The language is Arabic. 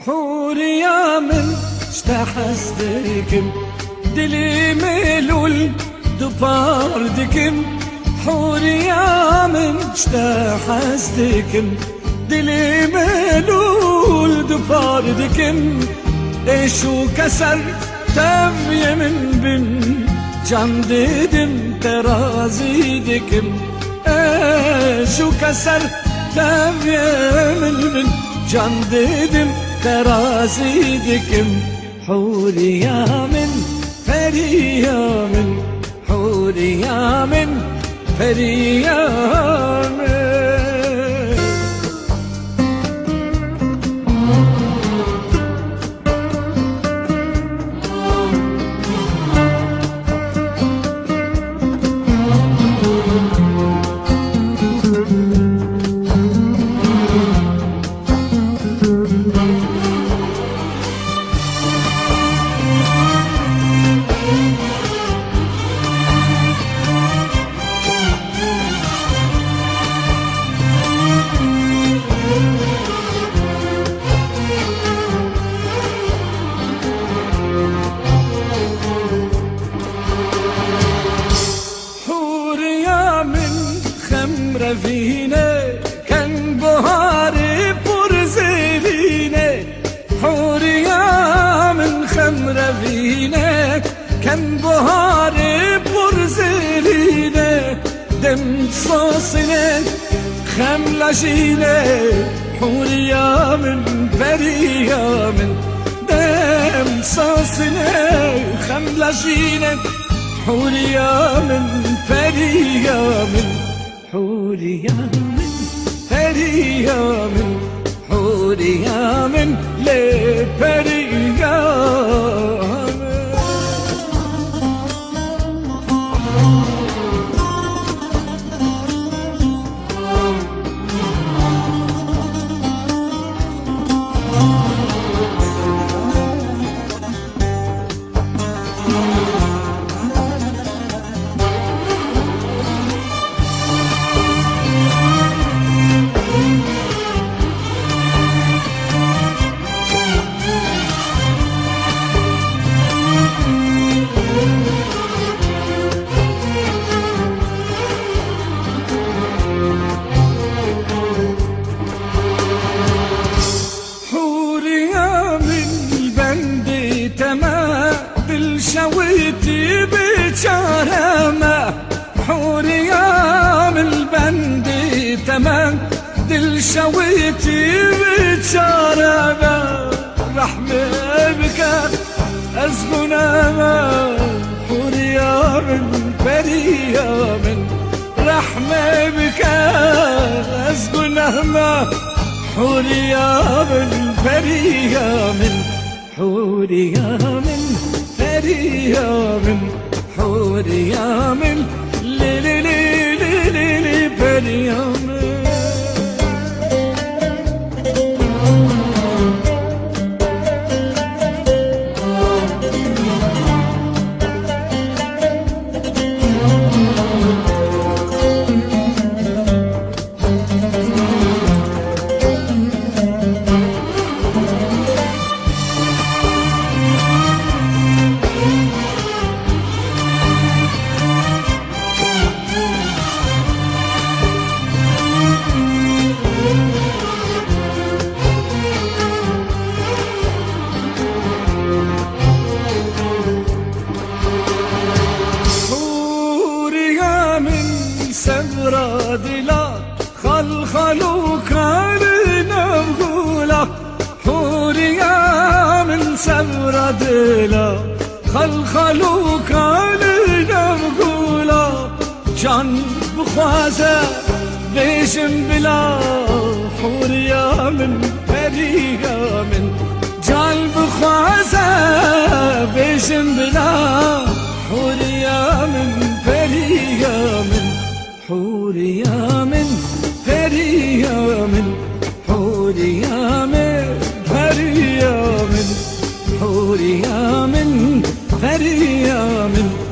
حوريا من اشتحستكم دلي ملول دباردكم حوريا من اشتحستكم دلي ملول دباردكم ايشو كسر تفي من بن can dedim terazidikim şu keser tevyemin can dedim terazidikim Huriyamin Feriyamin Huriyamin Feriyamin فينا كان بهاري برزيلينا حوريا من خمرة فينا كان بهاري برزيلينا دم صوصنا خملشينا حوريا من بريا من دم صوصنا خملشينا حوريا من بريا من حوريامن فريامن حوريامن لفريامن شويتي بشارمة حوريا من البندي تمام دل شويتي بشارمة رحمة بك أزغنامة حوريا من بريا من رحمة بك أزغنامة حوريا من بريا من حوريا من Feriyamin, Huriyamin, li li li li li li Feriyamin. ورد لا خلخلو كالنا بقولا كان بخوازة بيشم بلا حوريا من فريقا من جال بخوازة بيشم بلا حوريا من فريقا من حوريا من فريقا من حوريا من فريقا من حوريا من فريقا من